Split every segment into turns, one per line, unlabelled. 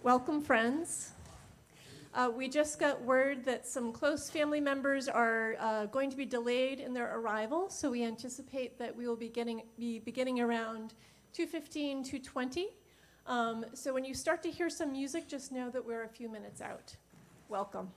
Welcome, friends. We just got word that some close family members are going to be delayed in their arrival, so we anticipate that we will be beginning around 2:15, 2:20. So when you start to hear some music, just know that we're a few minutes out. Welcome.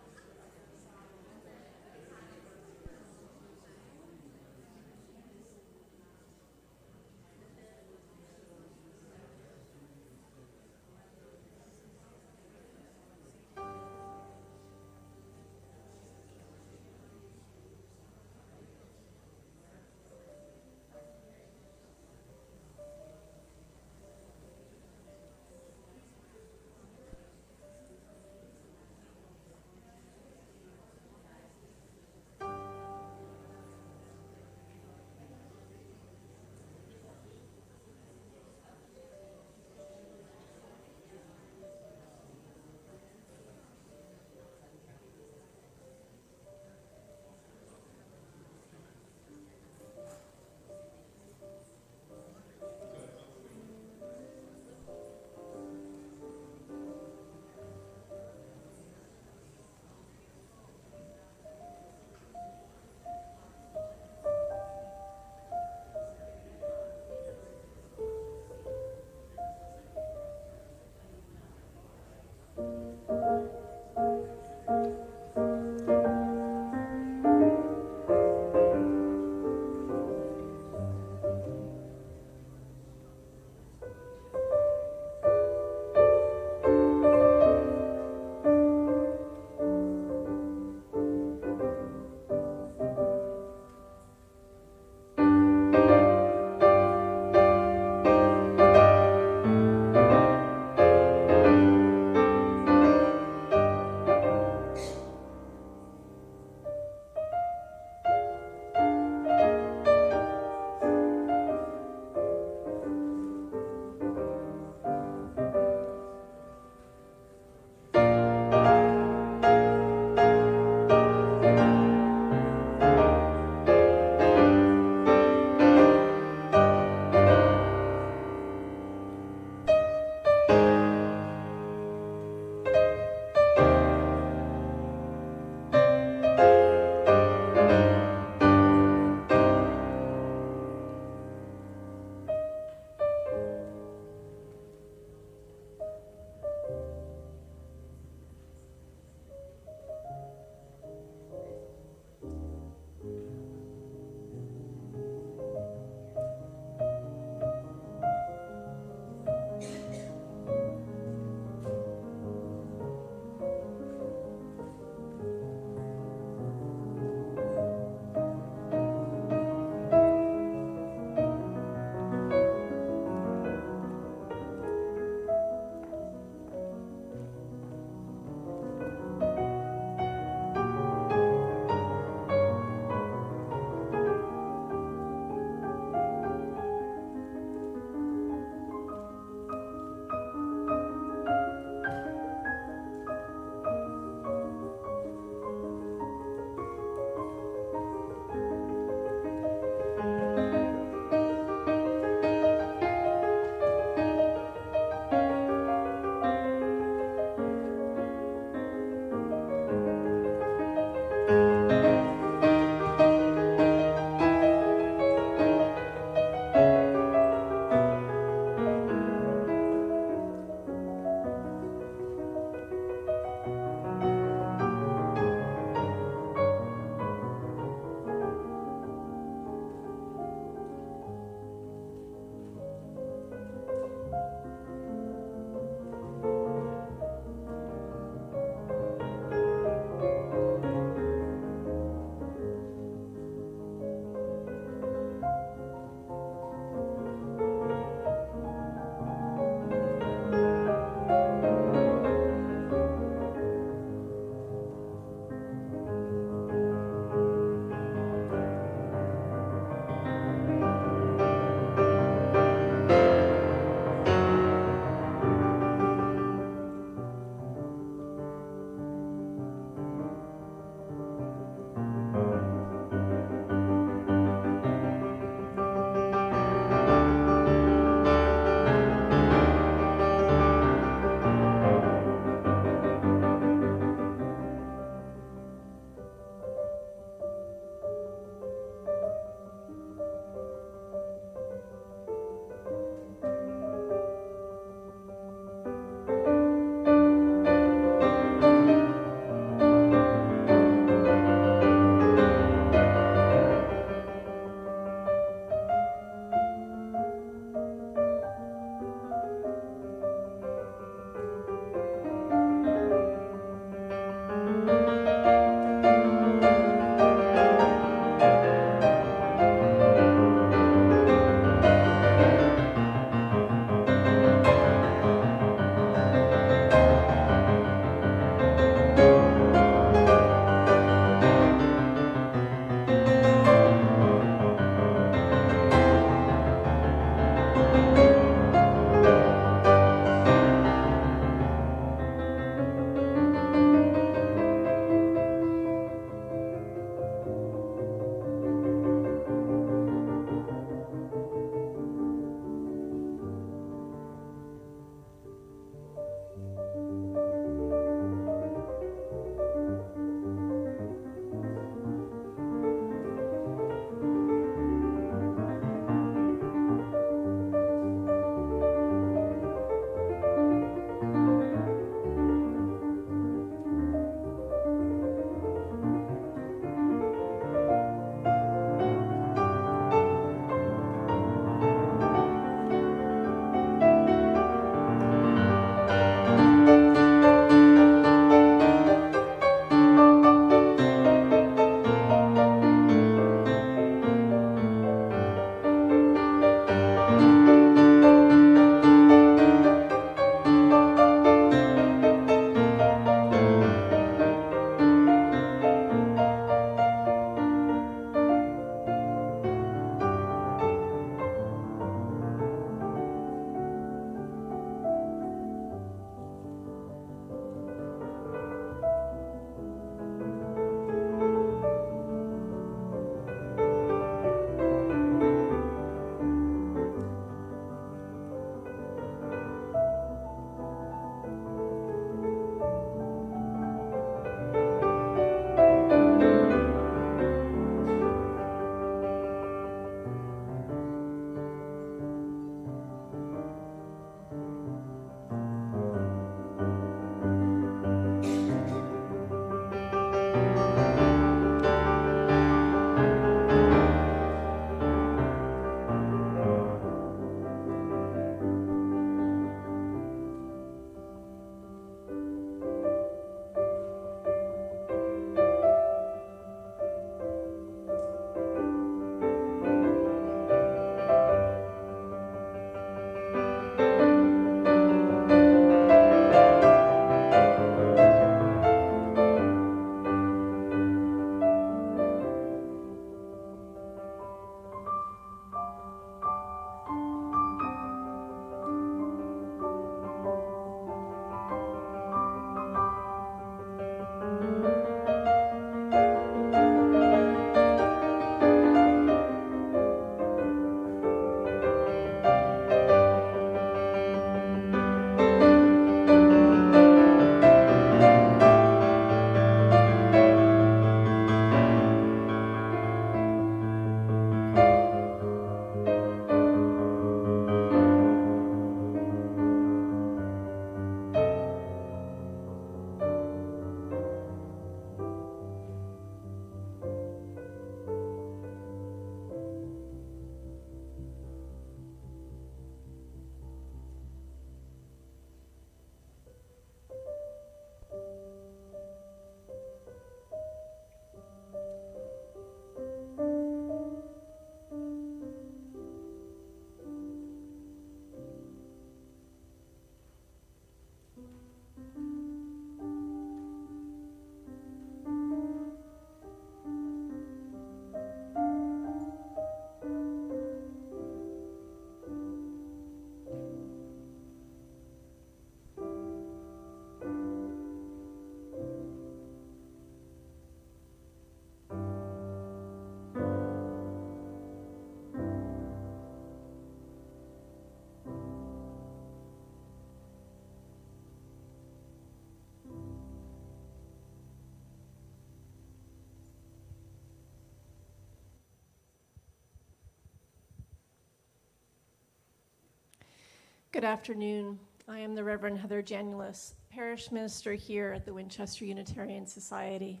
Good afternoon. I am the Reverend Heather Janulis, parish minister here at the Winchester Unitarian Society.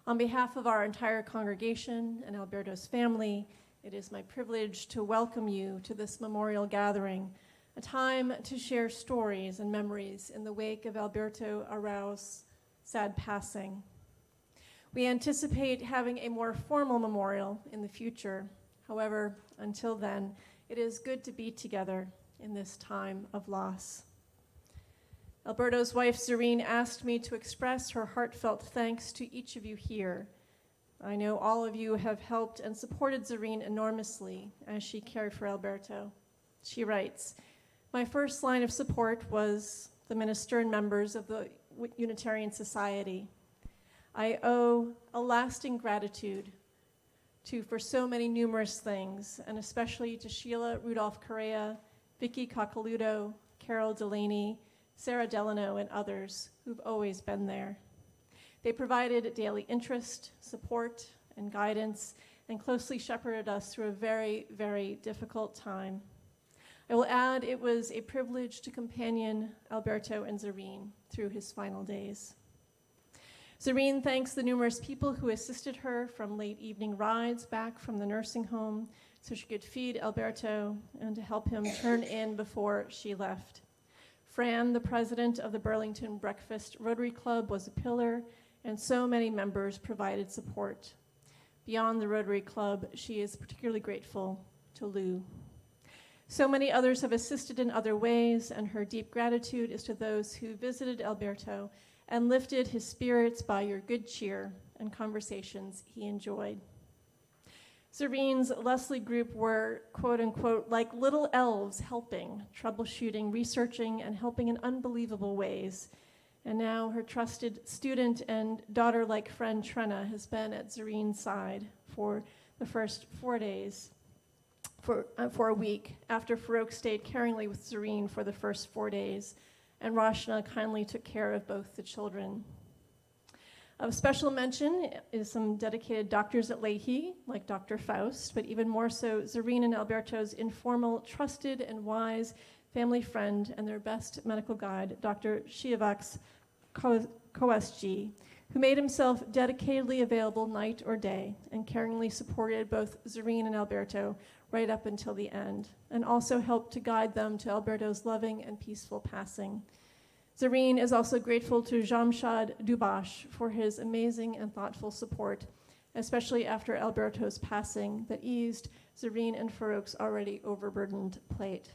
On behalf of our entire congregation and Alberto's family, it is my privilege to welcome you to this memorial gathering, a time to share stories and memories in the wake of Alberto Araoz's sad passing. We anticipate having a more formal memorial in the future. However, until then, it is good to be together in this time of loss. Alberto's wife, Zareen, asked me to express her heartfelt thanks to each of you here. I know all of you have helped and supported Zareen enormously as she cared for Alberto. She writes, "My first line of support was the minister and members of the Unitarian Society. I owe a lasting gratitude for so many numerous things, and especially to Sheila Rudolph Correa, Vicky Coccoluto, Carol Delaney, Sarah Delano, and others who've always been there. They provided daily interest, support, and guidance, and closely shepherded us through a very, very difficult time. I will add it was a privilege to companion Alberto and Zareen through his final days." Zareen thanks the numerous people who assisted her from late evening rides back from the nursing home so she could feed Alberto and to help him turn in before she left. Fran, the president of the Burlington Breakfast Rotary Club, was a pillar, and so many members provided support. Beyond the Rotary Club, she is particularly grateful to Lou. So many others have assisted in other ways, and her deep gratitude is to those who visited Alberto and lifted his spirits by your good cheer and conversations he enjoyed. Zareen's Leslie group were, quote unquote, like little elves helping, troubleshooting, researching, and helping in unbelievable ways. And now her trusted student and daughter-like friend Trenna has been at Zareen's side for the first 4 days, for a week, after Farouk stayed caringly with Zareen for the first 4 days, and Rashna kindly took care of both the children. Of special mention is some dedicated doctors at Leahy, like Dr. Faust, but even more so, Zareen and Alberto's informal, trusted, and wise family friend and their best medical guide, Dr. Shiavax Kowasji, who made himself dedicatedly available night or day and caringly supported both Zareen and Alberto right up until the end, and also helped to guide them to Alberto's loving and peaceful passing. Zareen is also grateful to Jamshad Dubash for his amazing and thoughtful support, especially after Alberto's passing that eased Zareen and Farouk's already overburdened plate.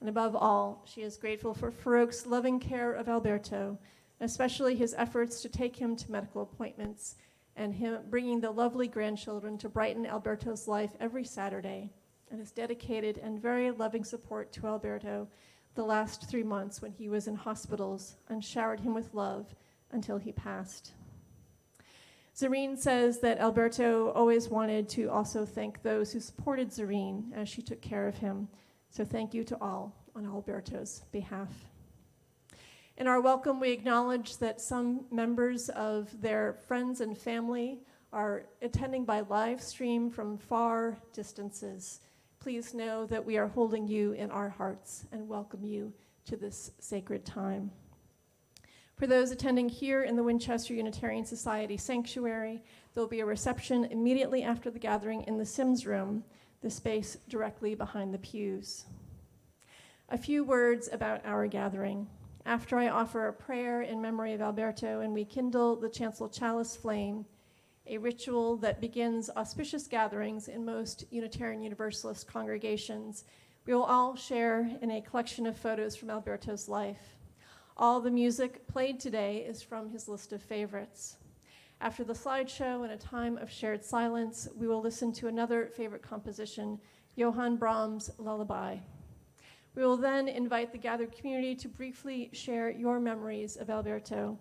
And above all, she is grateful for Farouk's loving care of Alberto, especially his efforts to take him to medical appointments and him bringing the lovely grandchildren to brighten Alberto's life every Saturday, and his dedicated and very loving support to Alberto the last 3 months when he was in hospitals and showered him with love until he passed. Zareen says that Alberto always wanted to also thank those who supported Zareen as she took care of him. So thank you to all on Alberto's behalf. In our welcome, we acknowledge that some members of their friends and family are attending by live stream from far distances. Please know that we are holding you in our hearts and welcome you to this sacred time. For those attending here in the Winchester Unitarian Society Sanctuary, there will be a reception immediately after the gathering in the Sims Room, the space directly behind the pews. A few words about our gathering. After I offer a prayer in memory of Alberto and we kindle the chancel chalice flame, a ritual that begins auspicious gatherings in most Unitarian Universalist congregations, we will all share in a collection of photos from Alberto's life. All the music played today is from his list of favorites. After the slideshow and a time of shared silence, we will listen to another favorite composition, Johann Brahms' Lullaby. We will then invite the gathered community to briefly share your memories of Alberto.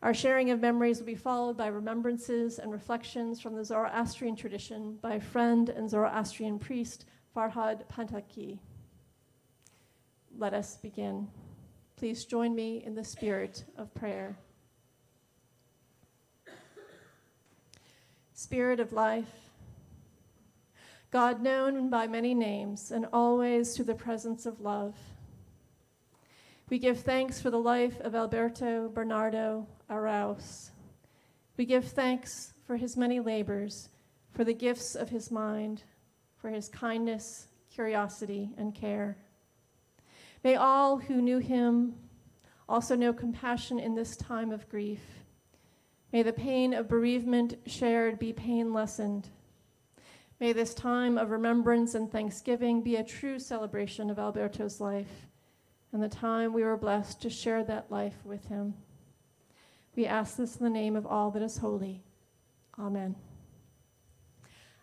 Our sharing of memories will be followed by remembrances and reflections from the Zoroastrian tradition by friend and Zoroastrian priest Farhad Pantaki. Let us begin. Please join me in the spirit of prayer. Spirit of life, God known by many names and always to the presence of love. We give thanks for the life of Alberto Bernardo Araoz. We give thanks for his many labors, for the gifts of his mind, for his kindness, curiosity, and care. May all who knew him also know compassion in this time of grief. May the pain of bereavement shared be pain lessened. May this time of remembrance and thanksgiving be a true celebration of Alberto's life and the time we were blessed to share that life with him. We ask this in the name of all that is holy. Amen.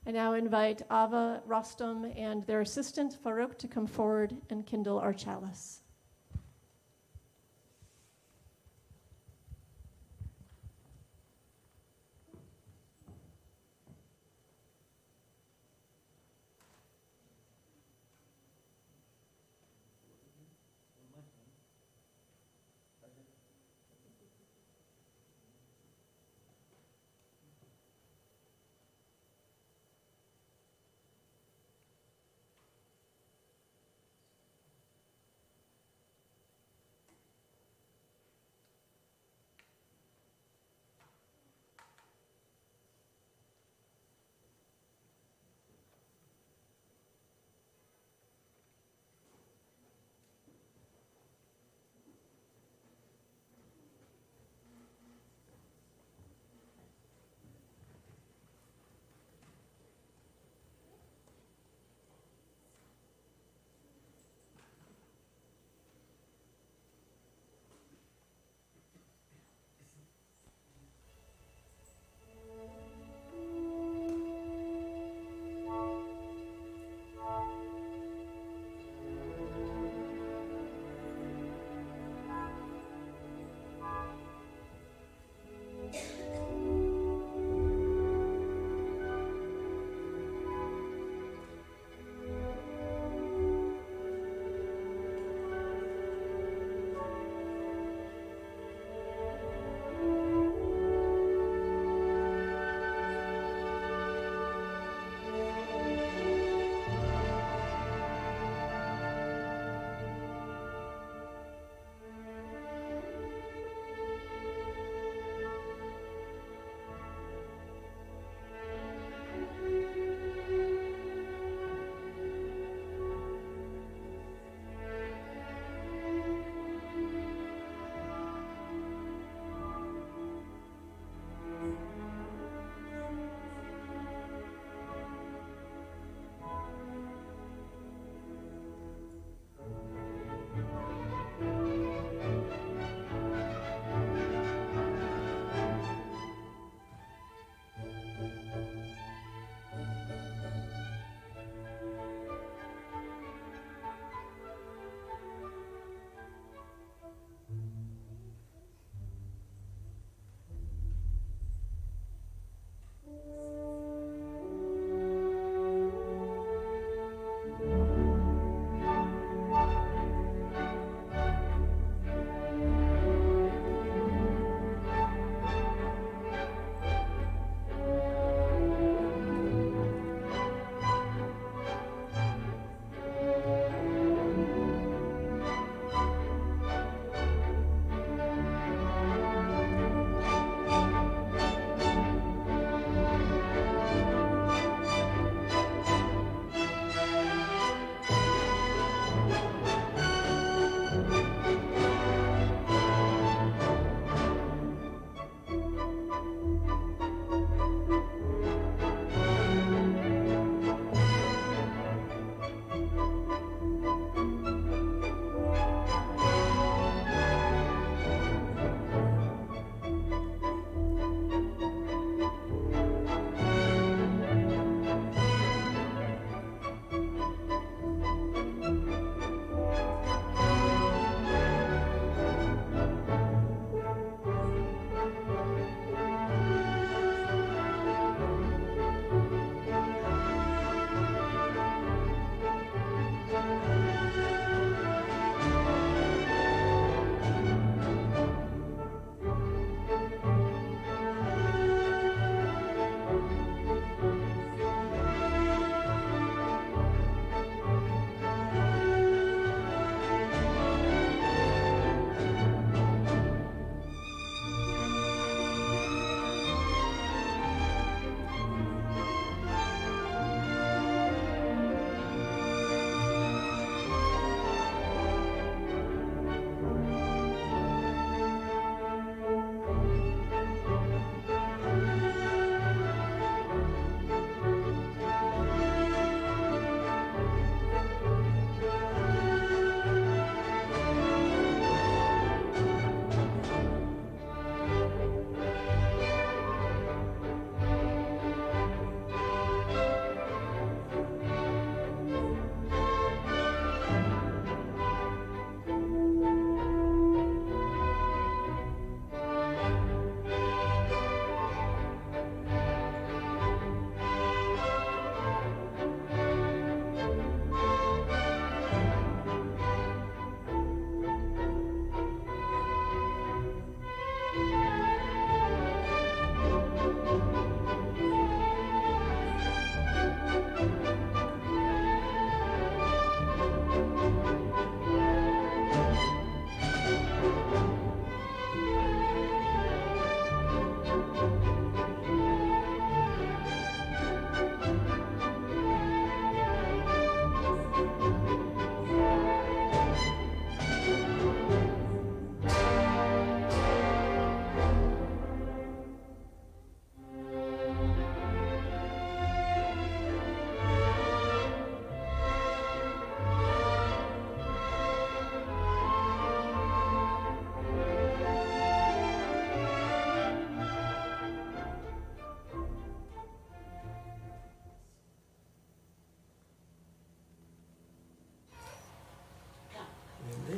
I now invite Ava, Rostam, and their assistant, Farouk, to come forward and kindle our chalice.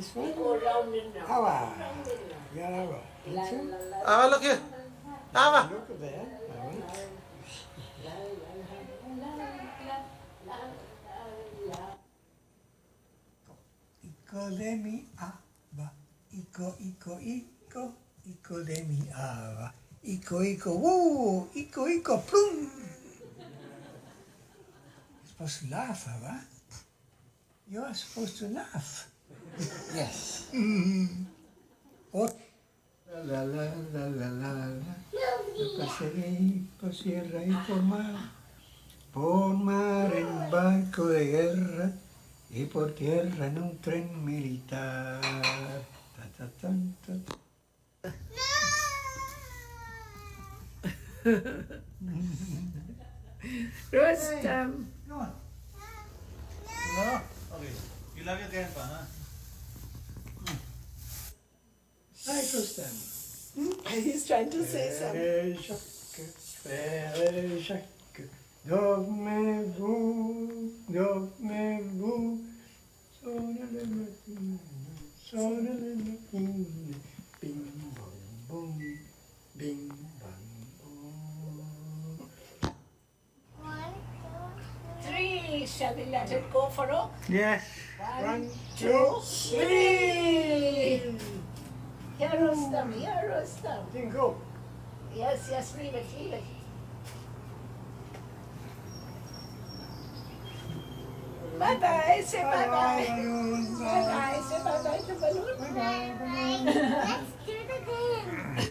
This one? Awa. Yarawa. That's it.
Look here. Tama.
Look at that. Awa. Iko de mi aba. Iko, iko, iko. Iko de mi aba. Iko, iko, woo. Iko, iko, plum. You're supposed to laugh, Awa. You are supposed to laugh. Yes. Oh. La la la la la la. Pasaré por sierra y por mar en barco de guerra y por tierra en un tren militar. Ta, ta, tan, ta.
Rustam.
Come on.
No? Okay. You love your grandpa, huh?
Hi, Rustam.
He's trying to say something.
Frère Jacques, dormez-vous, dormez-vous, sonne le matin, bing bong boom, bing bang boom.
3. Shall we let it go for a?
Yes.
1, 2, 3. Here, Rustam. Here, Rustam.
Then go.
Yes, yes, leave it, leave it. Bye-bye, say bye-bye. Bye-bye, say bye-bye to Balloon.
Bye-bye.
Let's do it again.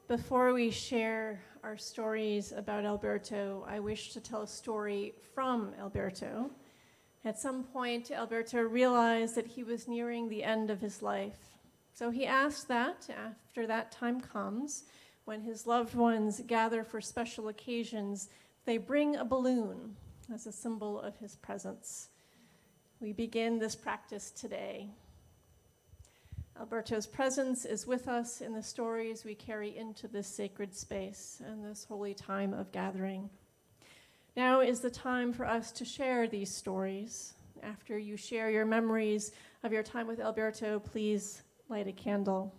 Before we share our stories about Alberto, I wish to tell a story from Alberto. At some point, Alberto realized that he was nearing the end of his life. So he asked that after that time comes, when his loved ones gather for special occasions, they bring a balloon as a symbol of his presence. We begin this practice today. Alberto's presence is with us in the stories we carry into this sacred space and this holy time of gathering. Now is the time for us to share these stories. After you share your memories of your time with Alberto, please light a candle.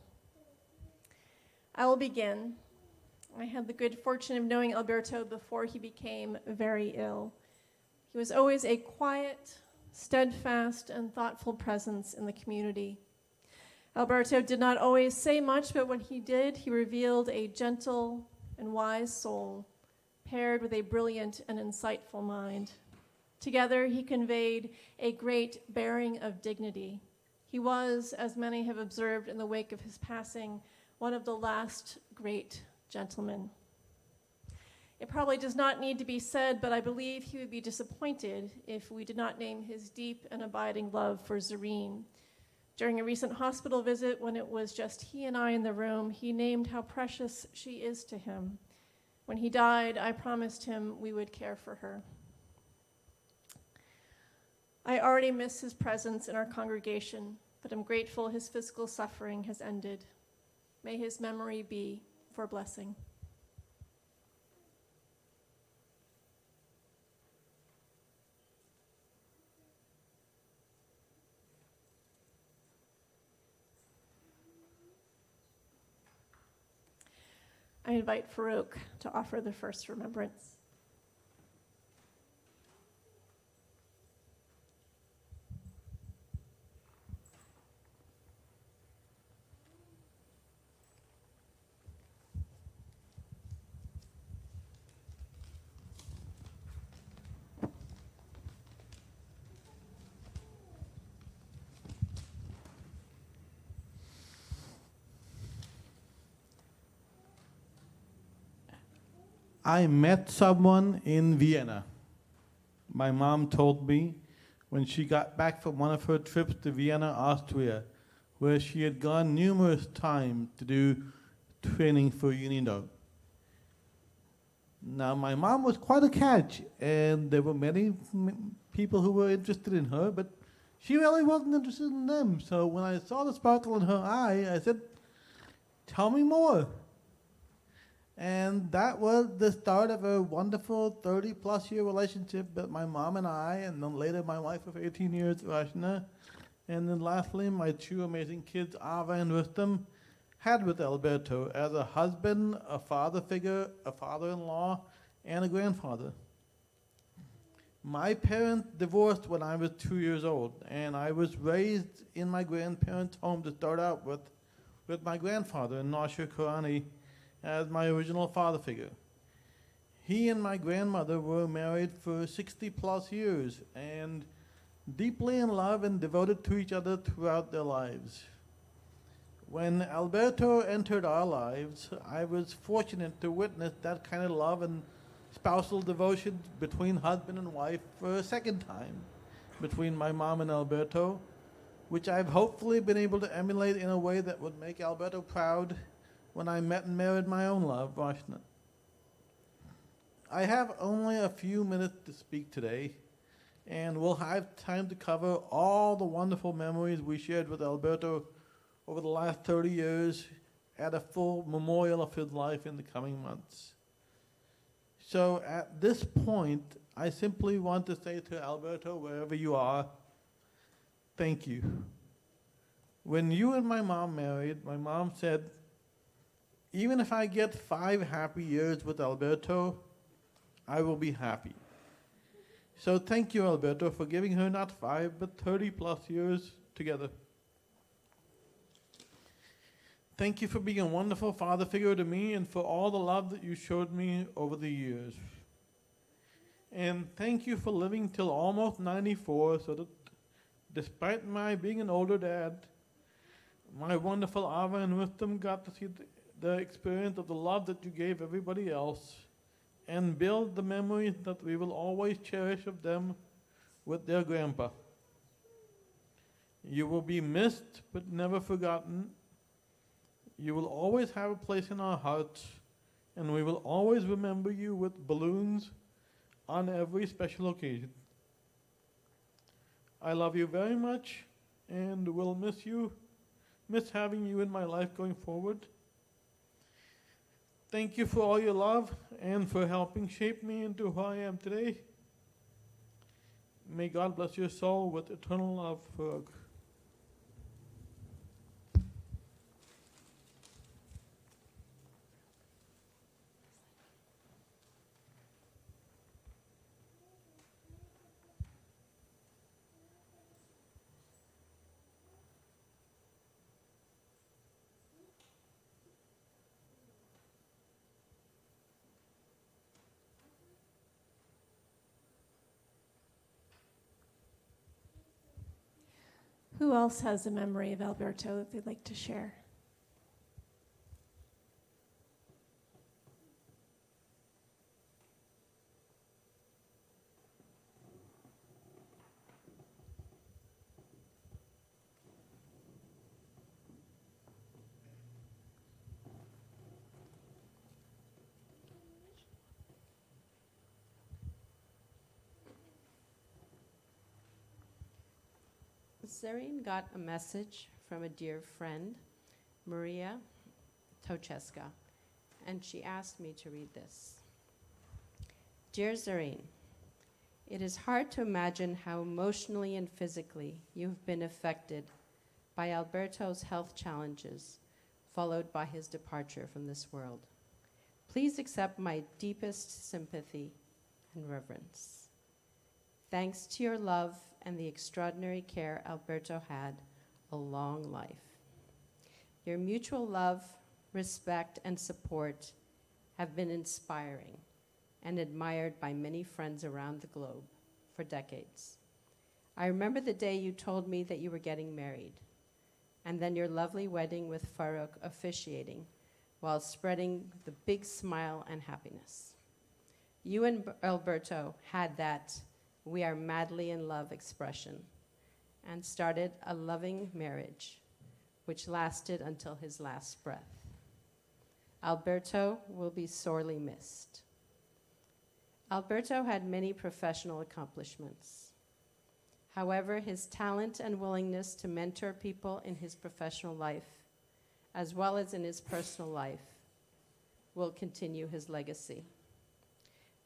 I will begin. I had the good fortune of knowing Alberto before he became very ill. He was always a quiet, steadfast, and thoughtful presence in the community. Alberto did not always say much, but when he did, he revealed a gentle and wise soul, paired with a brilliant and insightful mind. Together, he conveyed a great bearing of dignity. He was, as many have observed in the wake of his passing, one of the last great gentlemen. It probably does not need to be said, but I believe he would be disappointed if we did not name his deep and abiding love for Zareen. During a recent hospital visit, when it was just he and I in the room, he named how precious she is to him. When he died, I promised him we would care for her. I already miss his presence in our congregation, but I'm grateful his physical suffering has ended. May his memory be for blessing. I invite Farouk to offer the first remembrance.
I met someone in Vienna. My mom told me when she got back from one of her trips to Vienna, Austria, where she had gone numerous times to do training for UNIDO. Now, my mom was quite a catch, and there were many people who were interested in her, but she really wasn't interested in them. So when I saw the sparkle in her eye, I said, "Tell me more." And that was the start of a wonderful 30-plus year relationship with my mom and I, and then later my wife of 18 years, Rashna, and then lastly my two amazing kids, Ava and Rustam, had with Alberto as a husband, a father figure, a father-in-law, and a grandfather. My parents divorced when I was 2 years old, and I was raised in my grandparents' home to start out with my grandfather, Nasher Korani, as my original father figure. He and my grandmother were married for 60-plus years and deeply in love and devoted to each other throughout their lives. When Alberto entered our lives, I was fortunate to witness that kind of love and spousal devotion between husband and wife for a second time, between my mom and Alberto, which I've hopefully been able to emulate in a way that would make Alberto proud when I met and married my own love, Rashna. I have only a few minutes to speak today, and we'll have time to cover all the wonderful memories we shared with Alberto over the last 30 years at a full memorial of his life in the coming months. So at this point, I simply want to say to Alberto, wherever you are, thank you. When you and my mom married, my mom said, "Even if I get 5 happy years with Alberto, I will be happy." So thank you, Alberto, for giving her not 5, but 30-plus years together. Thank you for being a wonderful father figure to me and for all the love that you showed me over the years. And thank you for living till almost 94, so that despite my being an older dad, my wonderful Ava and Rustam got to see the experience of the love that you gave everybody else and build the memories that we will always cherish of them with their grandpa. You will be missed but never forgotten, You will always have a place in our hearts, and we will always remember you with balloons on every special occasion. I love you very much and will miss having you in my life going forward. Thank you for all your love and for helping shape me into who I am today. May God bless your soul with eternal love forever.
Who else has a memory of Alberto that they'd like to share?
Zareen got a message from a dear friend, Maria Tocheska, and she asked me to read this. Dear Zareen, it is hard to imagine how emotionally and physically you have been affected by Alberto's health challenges, followed by his departure from this world. Please accept my deepest sympathy and reverence. Thanks to your love and the extraordinary care Alberto had a long life. Your mutual love, respect, and support have been inspiring and admired by many friends around the globe for decades. I remember the day you told me that you were getting married, and then your lovely wedding with Farouk officiating while spreading the big smile and happiness. You and Alberto had that "we are madly in love" expression and started a loving marriage which lasted until his last breath. Alberto will be sorely missed. Alberto had many professional accomplishments. However, his talent and willingness to mentor people in his professional life, as well as in his personal life, will continue his legacy.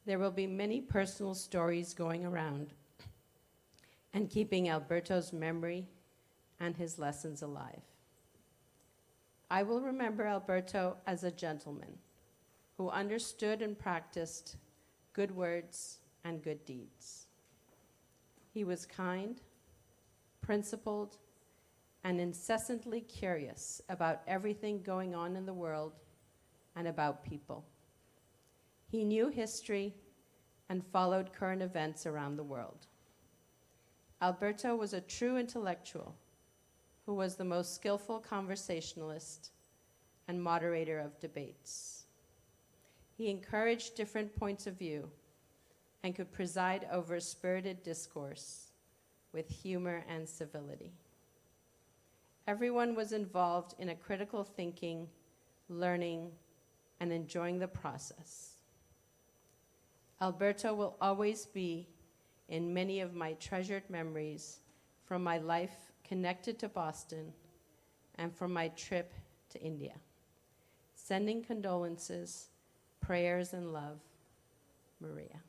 There will be many personal stories going around and keeping Alberto's memory and his lessons alive. I will remember Alberto as a gentleman who understood and practiced good words and good deeds. He was kind, principled, and incessantly curious about everything going on in the world and about people. He knew history and followed current events around the world. Alberto was a true intellectual who was the most skillful conversationalist and moderator of debates. He encouraged different points of view and could preside over spirited discourse with humor and civility. Everyone was involved in a critical thinking, learning, and enjoying the process. Alberto will always be in many of my treasured memories from my life connected to Boston and from my trip to India. Sending condolences, prayers, and love, Maria.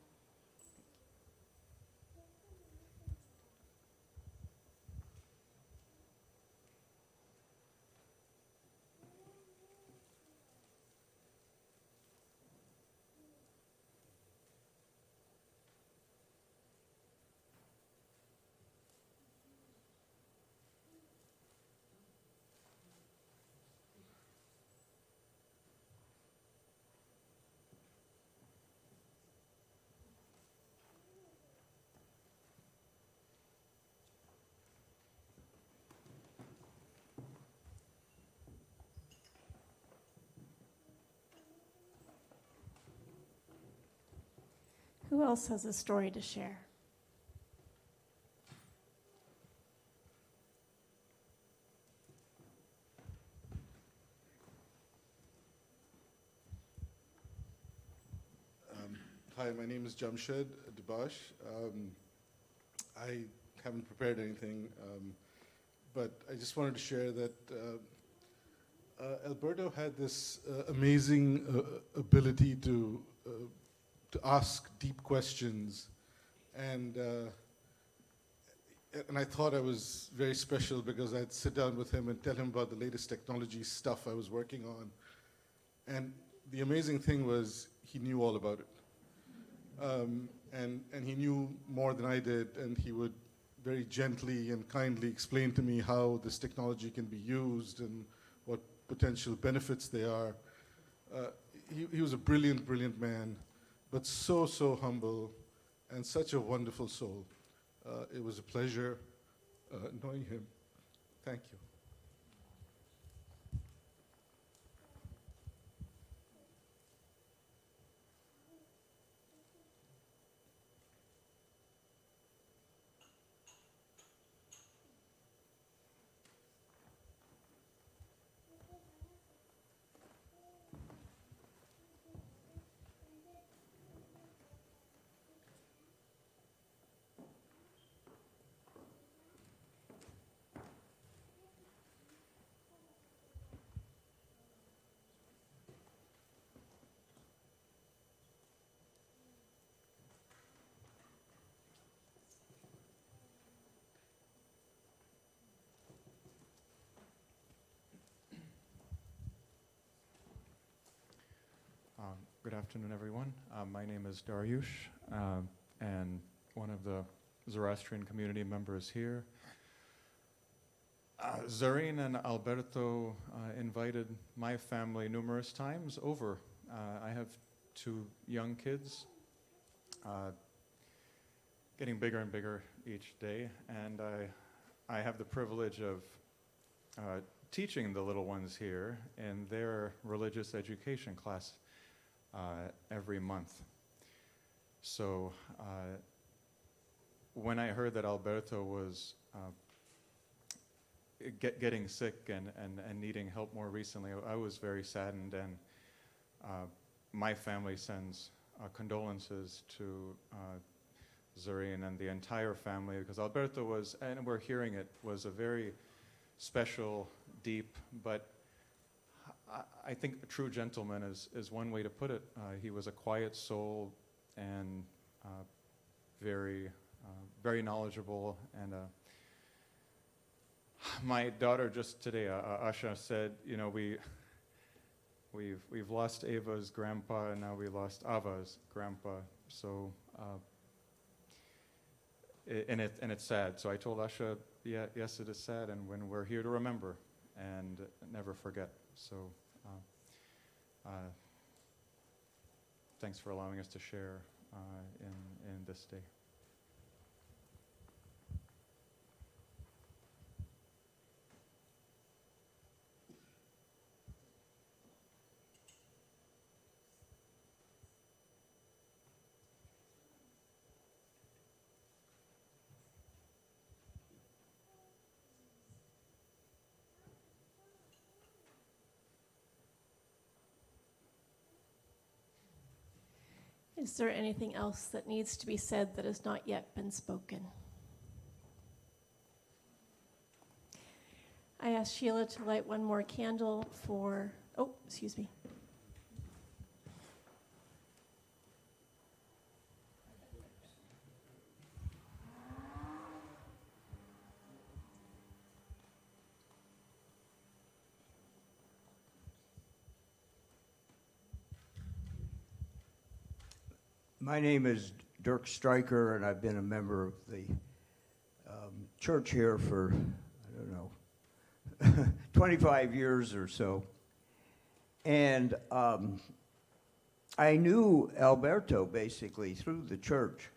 Who else has a story to share?
Hi, my name is Jamshed Dibash. I haven't prepared anything, but I just wanted to share that Alberto had this amazing ability to ask deep questions, and I thought I was very special because I'd sit down with him and tell him about the latest technology stuff I was working on, and the amazing thing was he knew all about it. And he knew more than I did, and he would very gently and kindly explain to me how this technology can be used and what potential benefits there are. He was a brilliant, brilliant man, but so, so humble and such a wonderful soul. It was a pleasure knowing him. Thank you.
Good afternoon, everyone. My name is Dariush, and one of the Zoroastrian community members here. Zareen and Alberto invited my family numerous times over. I have 2 young kids, getting bigger and bigger each day, and I have the privilege of teaching the little ones here in their religious education class every month. So when I heard that Alberto was getting sick and needing help more recently, I was very saddened, and my family sends condolences to Zareen and the entire family, because Alberto was, and we're hearing it, was a very special, deep, but I think a true gentleman is one way to put it. He was a quiet soul and very knowledgeable. And my daughter just today, Asha, said, you know, we've lost Ava's grandpa, and now we lost Ava's grandpa. So and it's sad. So I told Asha, yeah, yes, it is sad, and when we're here to remember and never forget. So thanks for allowing us to share in this day.
Is there anything else that needs to be said that has not yet been spoken? I asked Sheila to light one more candle for, oh, excuse me.
My name is Dirk Stryker, and I've been a member of the church here for, I don't know, 25 years or so. And I knew Alberto basically through the church.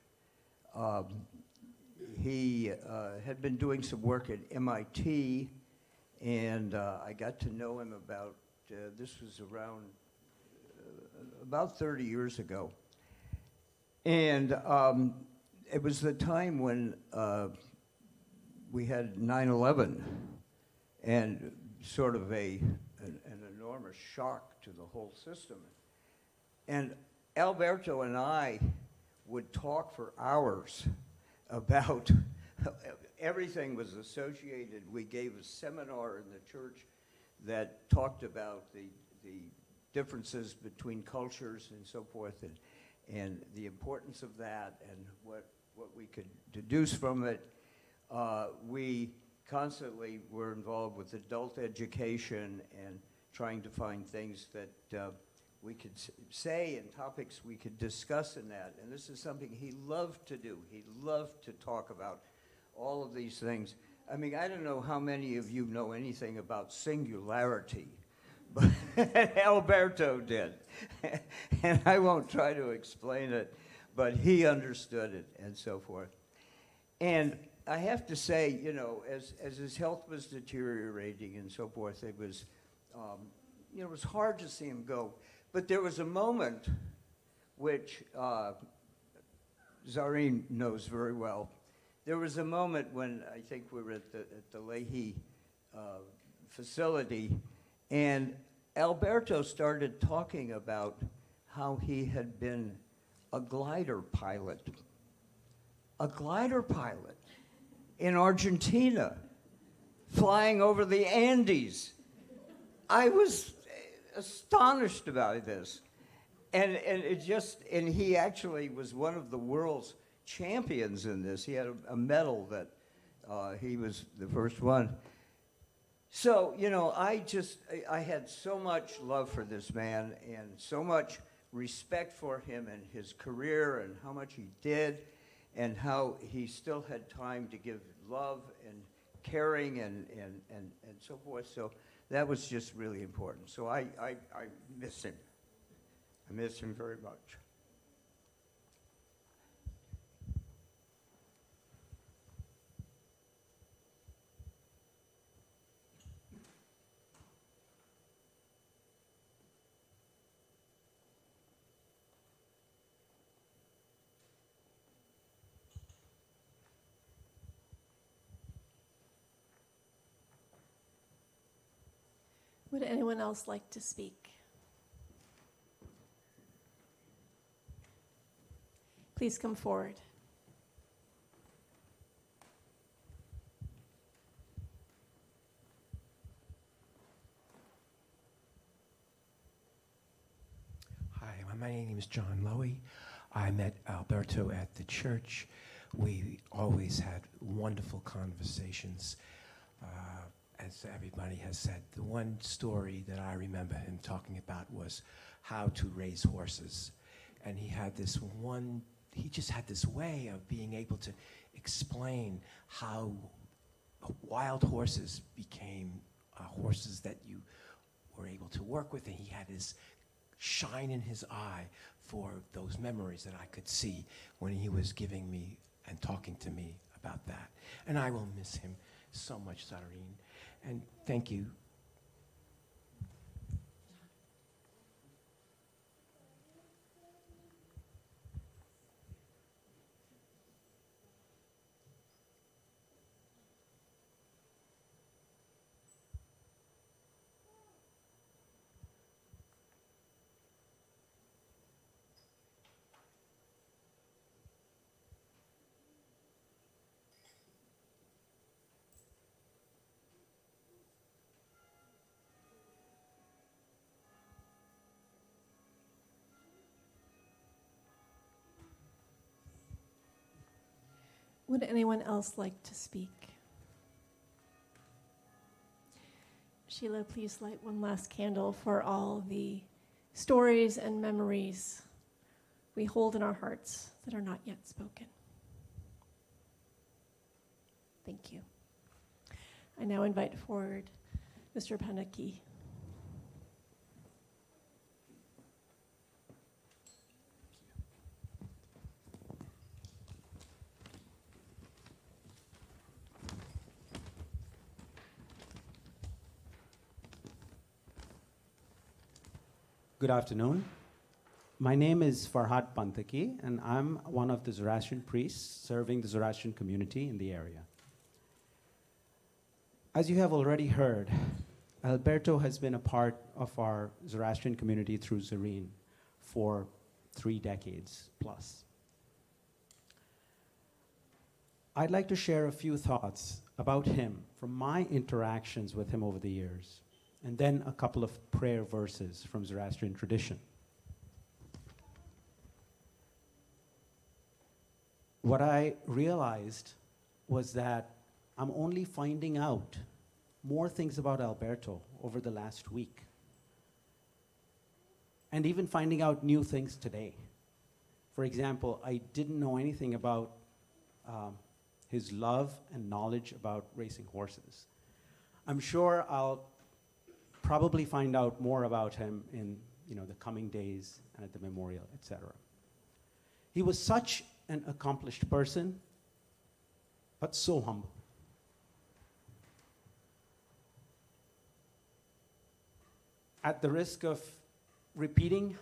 He had been doing some work at MIT, and I got to know him about, this was around about 30 years ago. And it was the time when we had 9/11, and sort of an enormous shock to the whole system. And
Alberto and I would talk for hours about everything was associated. We gave a seminar in the church that talked about the differences between cultures and so forth, and the importance of that and what we could deduce from it. We constantly were involved with adult education and trying to find things that we could say and topics we could discuss in that. And this is something he loved to do. He loved to talk about all of these things. I mean, I don't know how many of you know anything about singularity, but Alberto did. And I won't try to explain it, but he understood it and so forth. And I have to say, you know, as his health was deteriorating and so forth, it was, it was hard to see him go. But there was a moment which Zareen knows very well. There was a moment when I think we were at the Leahy facility, and Alberto started talking about how he had been a glider pilot in Argentina, flying over the Andes. I was astonished about this. And he actually was one of the world's champions in this. He had a medal that he was the first one. So, you know, I had so much love for this man and so much respect for him and his career and how much he did and how he still had time to give love and caring and so forth. So that was just really important. So I miss him. I miss him very much.
Would anyone else like to speak? Please come forward.
Hi, my name is John Lowy. I met Alberto at the church. We always had wonderful conversations. As everybody has said, the one story that I remember him talking about was how to raise horses. And he just had this way of being able to explain how wild horses became horses that you were able to work with. And he had this shine in his eye for those memories that I could see when he was giving me and talking to me about that. And I will miss him so much, Zareen. And thank you.
Would anyone else like to speak? Sheila, please light one last candle for all the stories and memories we hold in our hearts that are not yet spoken. Thank you. I now invite forward Mr. Panaki.
Good afternoon. My name is Farhad Pantaki, and I'm one of the Zoroastrian priests serving the Zoroastrian community in the area. As you have already heard, Alberto has been a part of our Zoroastrian community through Zareen for 3 decades plus. I'd like to share a few thoughts about him from my interactions with him over the years, and then a couple of prayer verses from Zoroastrian tradition. What I realized was that I'm only finding out more things about Alberto over the last week, and even finding out new things today. For example, I didn't know anything about his love and knowledge about racing horses. I'm sure I'll probably find out more about him in the coming days and at the memorial, etc. He was such an accomplished person, but so humble. At the risk of repeating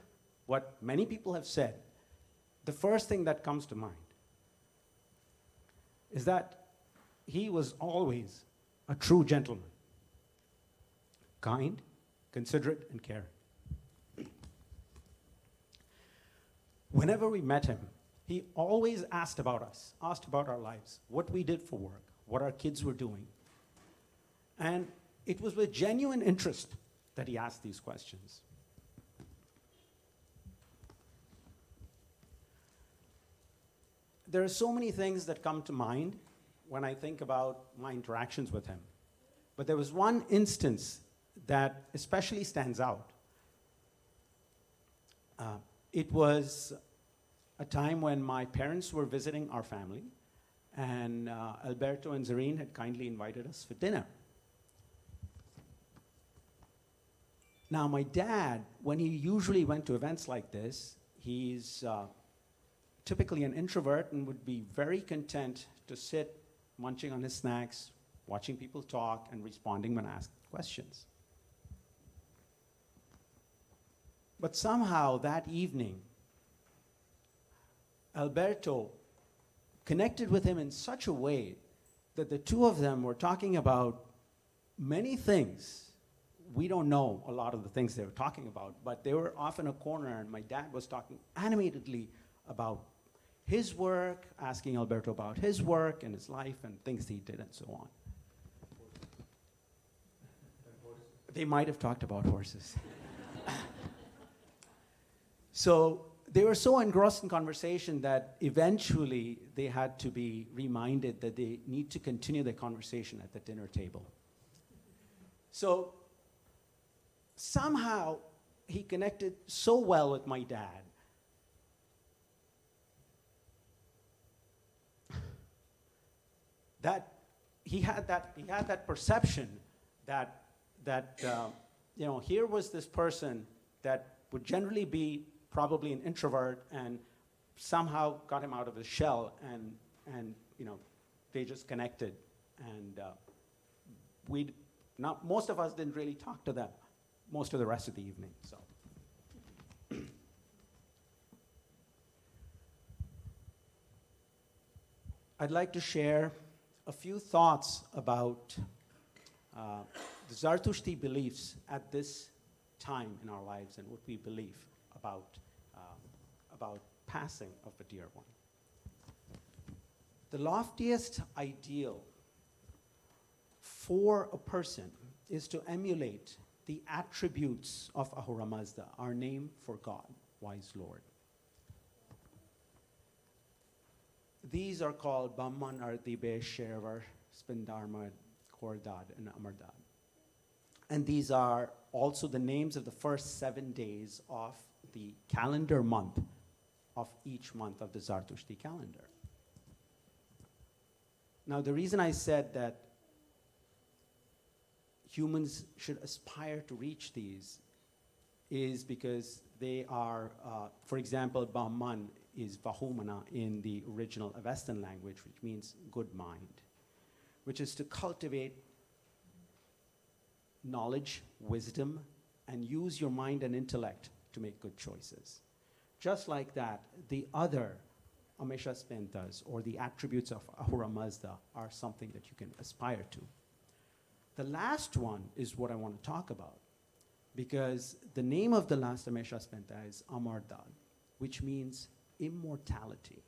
what many people have said, the first thing that comes to mind is that he was always a true gentleman, kind, considerate, and caring. Whenever we met him, he always asked about us, asked about our lives, what we did for work, what our kids were doing. And it was with genuine interest that he asked these questions. There are so many things that come to mind when I think about my interactions with him. But there was one instance that especially stands out. It was a time when my parents were visiting our family, and Alberto and Zareen had kindly invited us for dinner. Now, my dad, when he usually went to events like this, he's typically an introvert and would be very content to sit munching on his snacks, watching people talk, and responding when asked questions. But somehow that evening, Alberto connected with him in such a way that the two of them were talking about many things. We don't know a lot of the things they were talking about, but they were off in a corner, and my dad was talking animatedly about his work, asking Alberto about his work and his life and things he did and so on. They might have talked about horses. So they were so engrossed in conversation that eventually they had to be reminded that they need to continue the conversation at the dinner table. So somehow he connected so well with my dad that he had that perception that here was this person that would generally be probably an introvert, and somehow got him out of his shell, and they just connected, and most of us didn't really talk to them most of the rest of the evening. So. I'd like to share a few thoughts about the Zarathushtri beliefs at this time in our lives and what we believe about passing of a dear one. The loftiest ideal for a person is to emulate the attributes of Ahura Mazda, our name for God, wise Lord. These are called Brahman, Ardibe, Shervar, Spindarma, Kordad, and Amardad. And these are also the names of the first 7 days of the calendar month of each month of the Zarathushtri calendar. Now, the reason I said that humans should aspire to reach these is because they are, for example, Brahman is Vahumana in the original Avestan language, which means good mind, which is to cultivate knowledge, wisdom, and use your mind and intellect to make good choices. Just like that, the other Amesha Spentas, or the attributes of Ahura Mazda, are something that you can aspire to. The last one is what I want to talk about, because the name of the last Amesha Spenta is Amardad, which means immortality.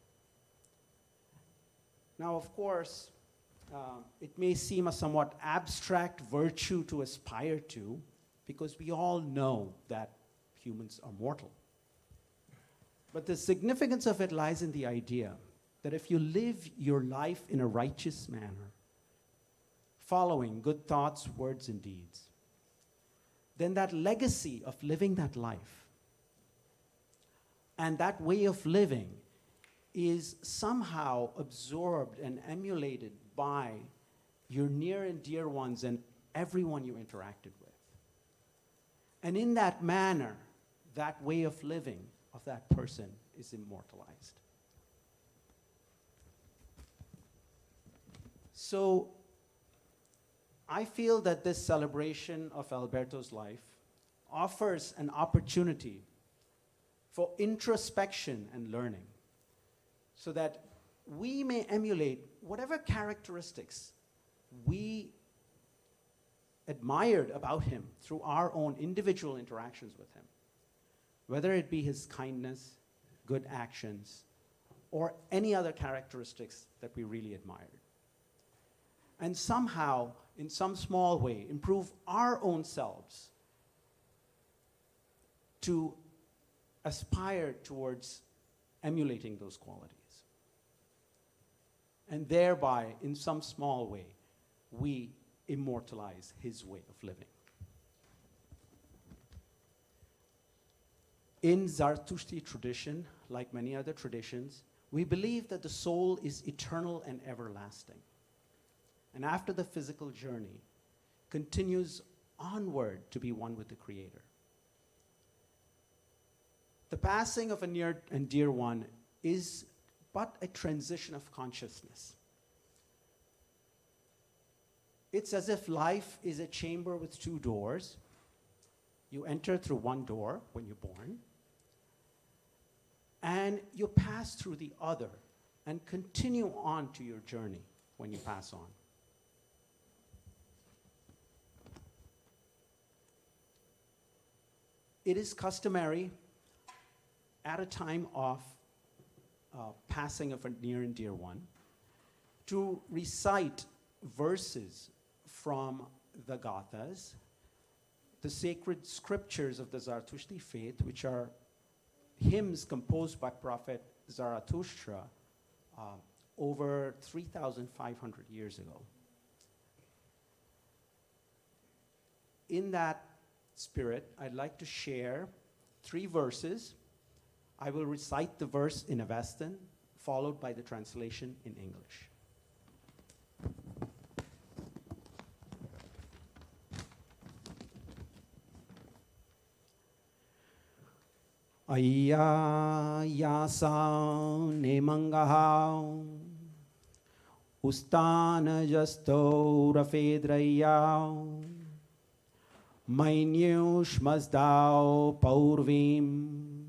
Now, of course, it may seem a somewhat abstract virtue to aspire to, because we all know that humans are mortal. But the significance of it lies in the idea that if you live your life in a righteous manner, following good thoughts, words, and deeds, then that legacy of living that life and that way of living is somehow absorbed and emulated by your near and dear ones and everyone you interacted with. And in that manner, that way of living of that person is immortalized. So I feel that this celebration of Alberto's life offers an opportunity for introspection and learning, so that we may emulate whatever characteristics we admired about him through our own individual interactions with him, whether it be his kindness, good actions, or any other characteristics that we really admired. And somehow, in some small way, improve our own selves to aspire towards emulating those qualities. And thereby, in some small way, we immortalize his way of living. In Zarathustra tradition, like many other traditions, we believe that the soul is eternal and everlasting. And after the physical journey, continues onward to be one with the Creator. The passing of a near and dear one is but a transition of consciousness. It's as if life is a chamber with two doors. You enter through one door when you're born, and you pass through the other and continue on to your journey when you pass on. It is customary at a time of passing of a near and dear one to recite verses from the Gathas, the sacred scriptures of the Zarathustra faith, which are hymns composed by Prophet Zarathustra over 3,500 years ago. In that spirit, I'd like to share 3 verses. I will recite the verse in Avestan, followed by the translation in English. Ayya yasa nemangaha ustana jasto rafedraya Mainyush mazdao paurvim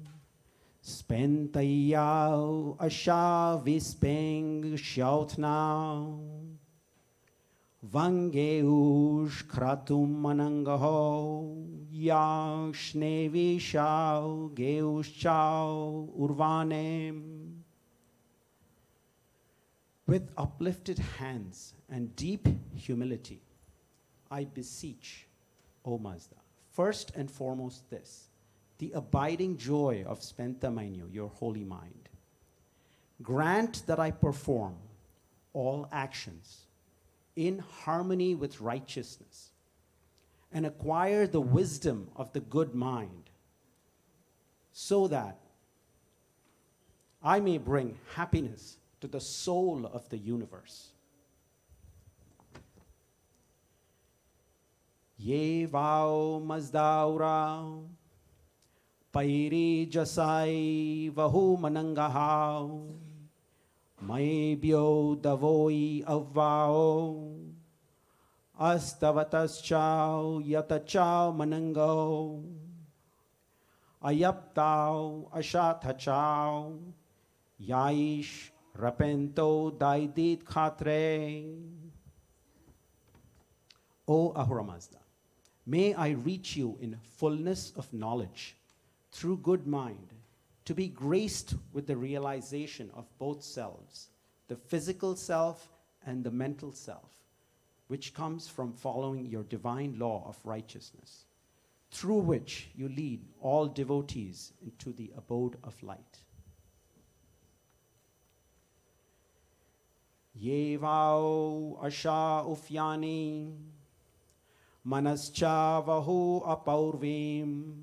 spentayao asha vispeng shautnao vangeush kratum manangaho yashnevi shao geush chao urvanem. With uplifted hands and deep humility, I beseech, O Mazda, first and foremost this, the abiding joy of Spenta Mainyu, your holy mind. Grant that I perform all actions in harmony with righteousness and acquire the wisdom of the good mind so that I may bring happiness to the soul of the universe. Ye vau mazdaura pairi jasai vahu manangahau maibyo davoi avvao astavatas yatachao manango ayaptao ashathachao yaish rapento daidit khatre. O Ahura Mazda, may I reach you in fullness of knowledge through good mind to be graced with the realization of both selves, the physical self and the mental self, which comes from following your divine law of righteousness, through which you lead all devotees into the abode of light. Yevau asha ufyani manascha vahu apaurvim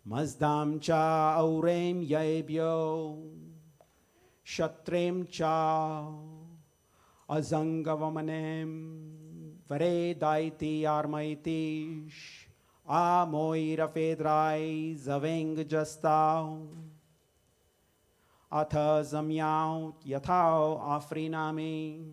mazdam cha aurem yaebyo shatrem cha azangavamanem varedaiti armaitish amoira fedrai zaveng jastau atha zamyaut yathao afrinami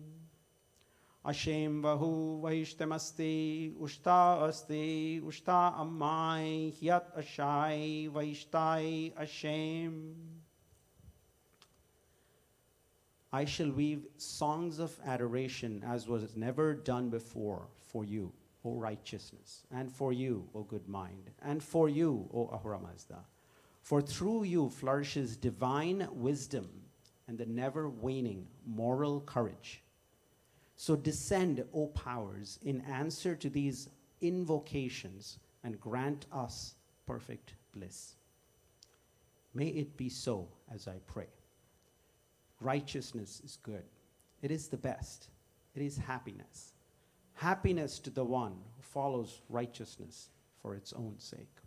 ashem vahu vaishtamasti ushta ammai hyat ashai vaishtai ashem. I shall weave songs of adoration as was never done before for you, O righteousness, and for you, O good mind, and for you, O Ahura Mazda. For through you flourishes divine wisdom and the never waning moral courage. So descend, O powers, in answer to these invocations and grant us perfect bliss. May it be so as I pray. Righteousness is good. It is the best. It is happiness. Happiness to the one who follows righteousness for its own sake.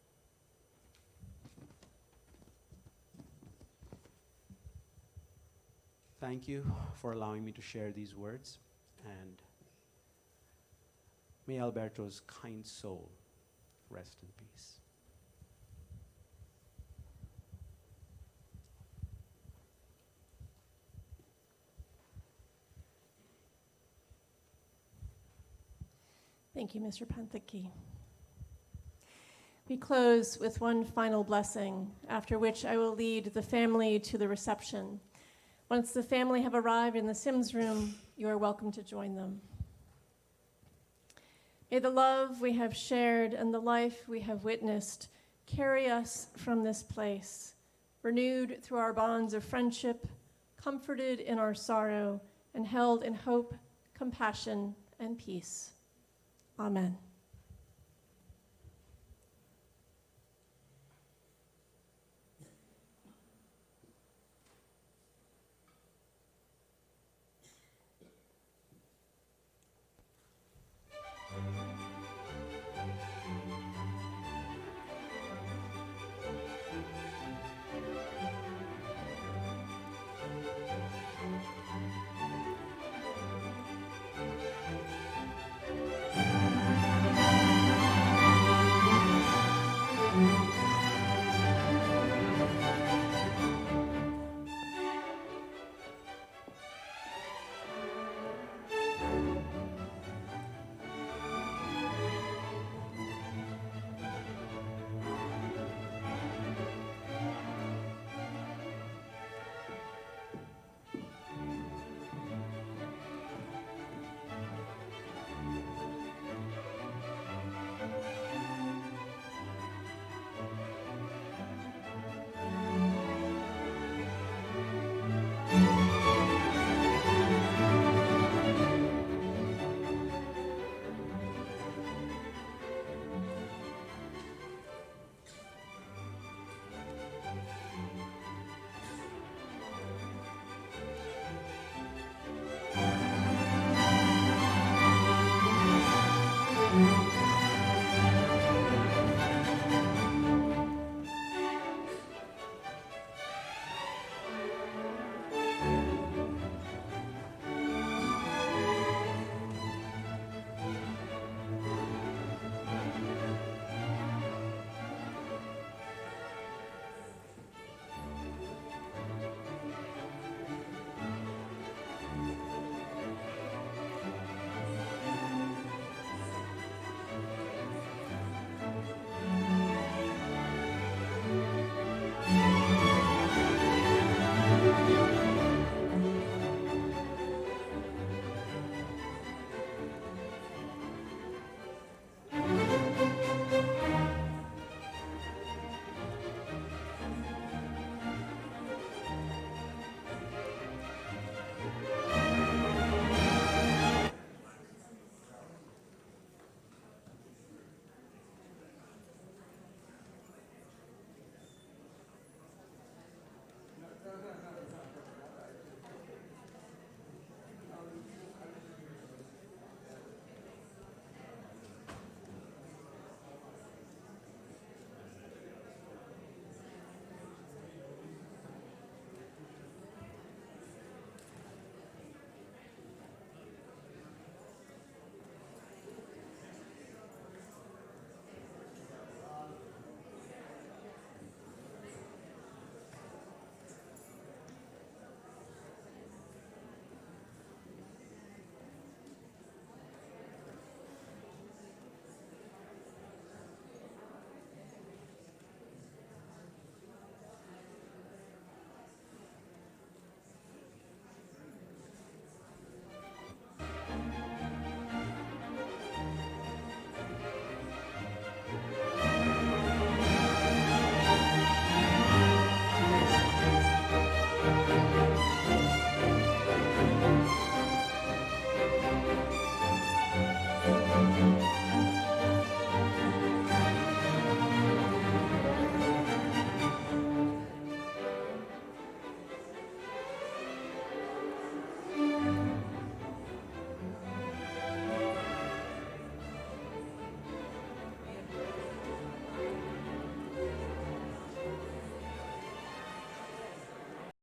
Thank you for allowing me to share these words, and may Alberto's kind soul rest in peace.
Thank you, Mr. Panthaki. We close with one final blessing, after which I will lead the family to the reception. Once the family have arrived in the Sims room, you are welcome to join them. May the love we have shared and the life we have witnessed carry us from this place, renewed through our bonds of friendship, comforted in our sorrow, and held in hope, compassion, and peace. Amen.